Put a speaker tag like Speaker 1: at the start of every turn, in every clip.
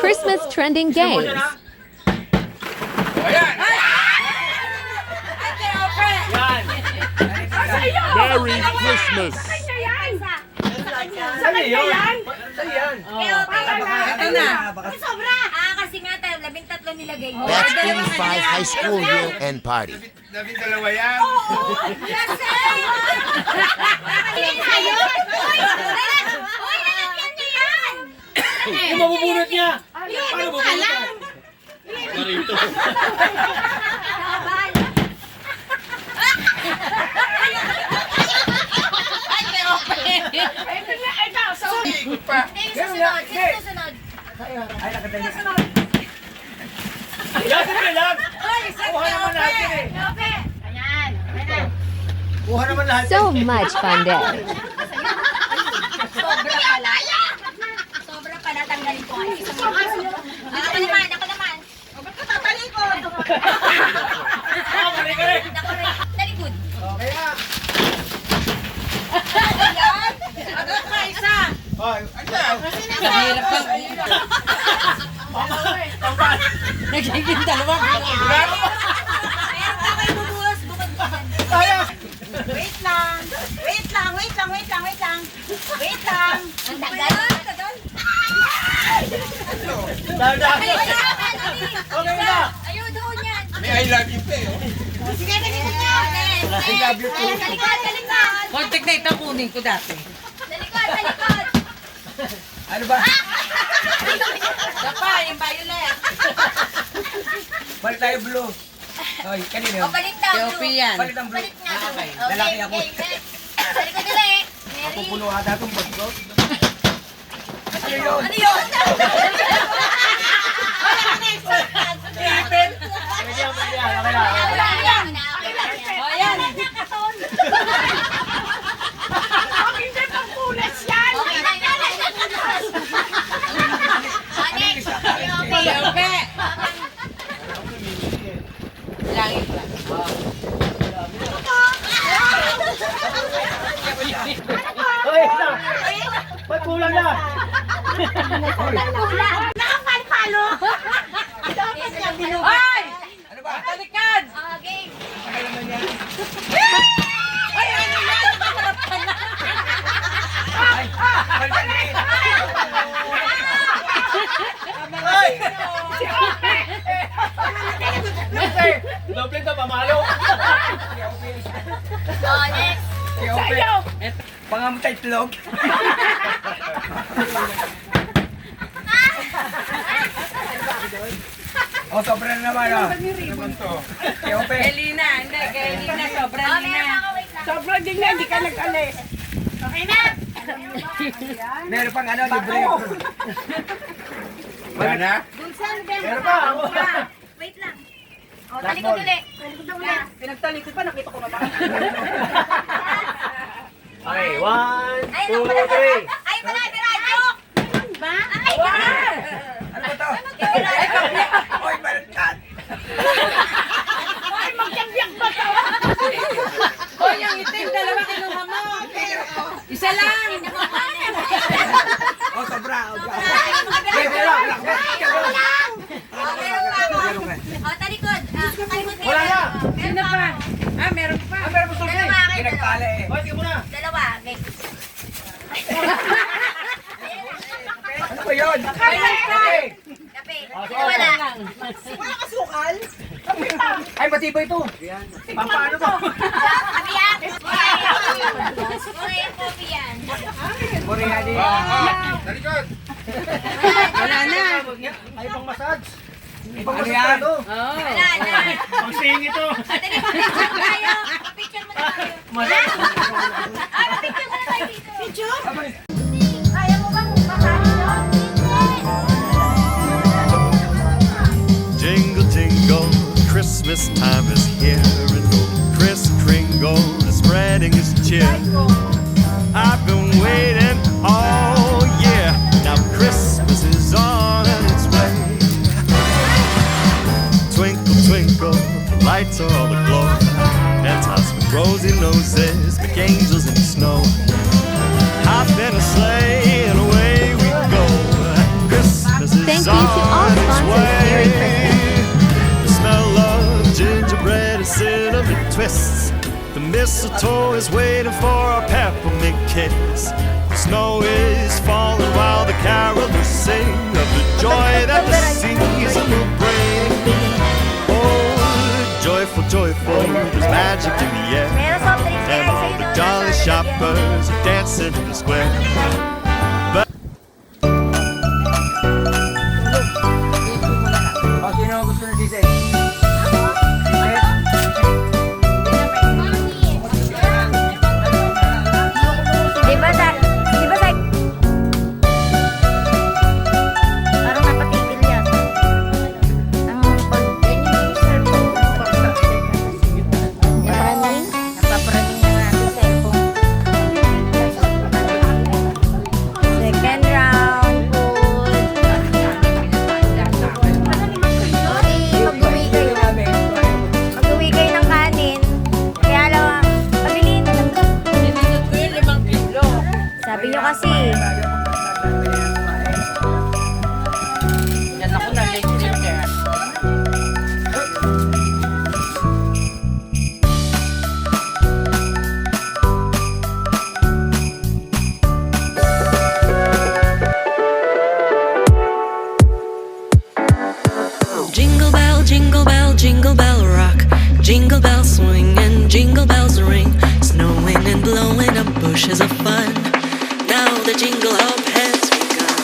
Speaker 1: Christmas trending games.
Speaker 2: Ayan!
Speaker 3: Merry Christmas!
Speaker 2: Saan yan? Saan yan?
Speaker 4: Ito na.
Speaker 5: Sobra! Kasi nga tayo, 13 nilagay mo.
Speaker 6: That's 85 high school year-end party.
Speaker 2: 12 yan?
Speaker 5: Uy, nalagyan niya yan!
Speaker 4: Yung mabubunot niya.
Speaker 5: Yun, yung alam!
Speaker 3: Marito.
Speaker 5: Kabal!
Speaker 2: Ikot pa.
Speaker 5: Hindi, yung susunod. Yung susunod.
Speaker 2: Ay, nakadali.
Speaker 4: Yasin mo lang.
Speaker 2: Kuha naman natin eh.
Speaker 5: Lope! Ayan. Ayan.
Speaker 2: Kuha naman lahat.
Speaker 1: So much fun day.
Speaker 5: Sobra pala. Sobra pala. Tanggalin ko. Ako naman. Ako naman. Ba't ka tatalikod?
Speaker 4: Mali ka rin.
Speaker 5: Ako rin. Talikod.
Speaker 2: Okay na.
Speaker 5: Agad ka isa.
Speaker 2: Ay, ayan.
Speaker 4: Mahirap ka. Nagiging dalawa.
Speaker 5: Meron pa kayo bubuhos. Bukod-bukod. Wait lang. Wait lang. Wait lang. Wait lang. Wait lang. Wait lang. Ang tagal. Ang tagal.
Speaker 4: Okay na.
Speaker 5: Ayaw doon yan.
Speaker 2: May I love you pa eh.
Speaker 5: Sige, galingan niya.
Speaker 2: I love you too.
Speaker 5: Talikod, talikod.
Speaker 4: Kontek na ito kunin ko dati.
Speaker 5: Talikod, talikod.
Speaker 2: Ano ba?
Speaker 4: Sapa, yung violet.
Speaker 2: Balik tayo blue. Ay, kanina yun.
Speaker 5: O, balik daw.
Speaker 4: Teopi yan.
Speaker 2: Balik ang blue.
Speaker 5: Balik nga.
Speaker 4: Okay.
Speaker 2: Lalaki ako.
Speaker 5: Talikod nila eh. Mary.
Speaker 2: Pupuno ata itong bag ko. Ano yun?
Speaker 5: Ano yun?
Speaker 2: Ipin!
Speaker 5: O, yan. Okay na yan. O, next.
Speaker 4: Teopi. Langit lang.
Speaker 2: Hoy! Ba't kulang na?
Speaker 5: Nakapalpalo.
Speaker 4: Ay!
Speaker 2: Ano ba?
Speaker 4: Talikad!
Speaker 5: Okay.
Speaker 2: Ano naman yan?
Speaker 4: Ay, ano yan? Nakaharap ka na.
Speaker 2: Ay! Balik na eh! Ay! Doble ka, pamalo!
Speaker 5: O, next.
Speaker 2: Pangamutay itlog. Oh, sobra na naman ah. Ano naman to? Keope.
Speaker 4: Elina, hindi. Kay Elina, sobra
Speaker 5: O,
Speaker 4: Lina.
Speaker 5: meron pa ako. Wait lang.
Speaker 4: Sobra din na, hindi ka nag-alis.
Speaker 5: Okay na.
Speaker 2: Meron pang ano, libre. Wala na? Meron pa.
Speaker 5: Wait lang. O, talikod ulit. Talikod na ulit.
Speaker 4: Pinagtalikod pa, nakita ko na ba?
Speaker 2: Okay, 1,
Speaker 5: Ay,
Speaker 2: 2,
Speaker 5: naku,
Speaker 2: 3.
Speaker 5: ay, wala, radyo. Ba? Ay,
Speaker 2: Ano ba to?
Speaker 5: ay,
Speaker 2: Oy, baliktad.
Speaker 4: Hoy, ang itim, dalawa kinuha mo. Isa lang.
Speaker 2: Oh, sobra.
Speaker 5: O, talikod. Talikod kayo.
Speaker 2: Wala na.
Speaker 4: Sino pa? Ah, meron pa.
Speaker 2: Meron pa sobra.
Speaker 5: Dalawa, akin,
Speaker 2: Pinagtali eh. Hoy, tingnan mo na.
Speaker 5: Dalawa, next.
Speaker 2: Ano ba yun? Okay.
Speaker 5: Kape. Wala.
Speaker 2: Ay, matibay ito. Paano ba?
Speaker 5: Kape yan. Okay, coffee yan.
Speaker 2: Morihadi. Talikod.
Speaker 4: Wala na.
Speaker 2: Ay, pang massage. Ibang massage ito.
Speaker 4: Oo.
Speaker 5: Wala na.
Speaker 2: Pang sing ito.
Speaker 5: Dali, picture tayo. Picture mo na tayo. Ay, picture mo na tayo dito. Picture? Kaya mo bang makakita?
Speaker 7: Jingle, jingle, Christmas time is here, and Kris Kringle is spreading his cheer. I've been waiting all year, now Christmas is on its way. Twinkle, twinkle, the lights are all aglow, and tots with rosy noses make angels in the snow. Hop in a sleigh and away we go. Christmas is
Speaker 1: Thank you
Speaker 7: on
Speaker 1: to
Speaker 7: twists. The mistletoe is waiting for a peppermint kiss. The snow is falling while the carolers sing of the joy that the season will bring. Oh, joyful, joyful, there's magic in the air. And all the jolly shoppers are dancing in the square.
Speaker 2: O, sino gusto na diesel?
Speaker 5: Di ba sa... Parang napatigil yan. Ang
Speaker 1: Running?
Speaker 5: napaparating na natin sa cellphone. Second round, good. Mag-uwi kayo. Mag-uwi kayo ng kanin. Kaya lang, pabilin.
Speaker 4: Sinusunod ko yung 5 kilo.
Speaker 5: Sabi nyo kasi.
Speaker 4: Yan ako na, late drinker.
Speaker 8: Jingle bell, jingle bell rock. Jingle bells swing and jingle bells ring. Snowing and blowing up bushes of fun. Now the jingle hop has begun.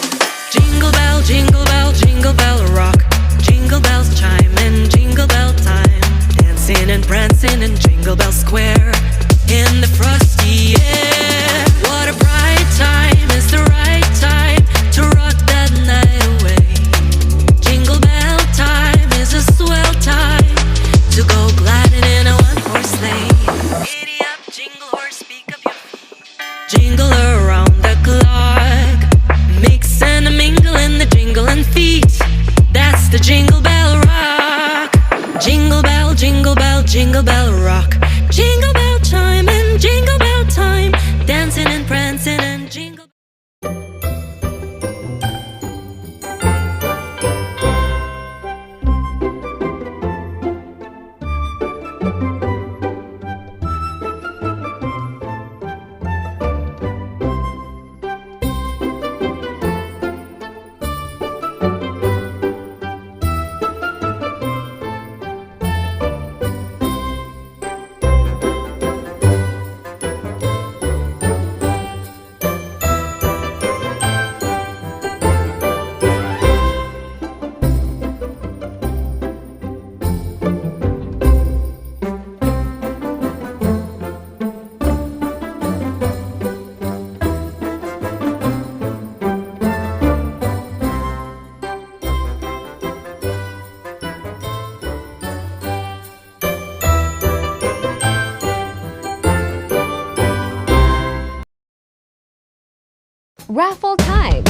Speaker 8: Jingle bell, jingle bell rock. Jingle bells chime and jingle bell time. Dancing and prancing in Jingle Bell Square. In the frosty air. What a bright time, it's the right time to rock that night away. Jingle bell time is a swell time to go gliding in a one-horse sleigh. Giddy up, jingle horse, speak up your feet. Jingle around the clock. Mix and a mingle in the jingling feet. That's the Jingle Bell Rock. Jingle bell, jingle bell, jingle bell rock. Jingle bell chime and jingle bell time. Dancing and prancing and jingle.
Speaker 1: Raffle time.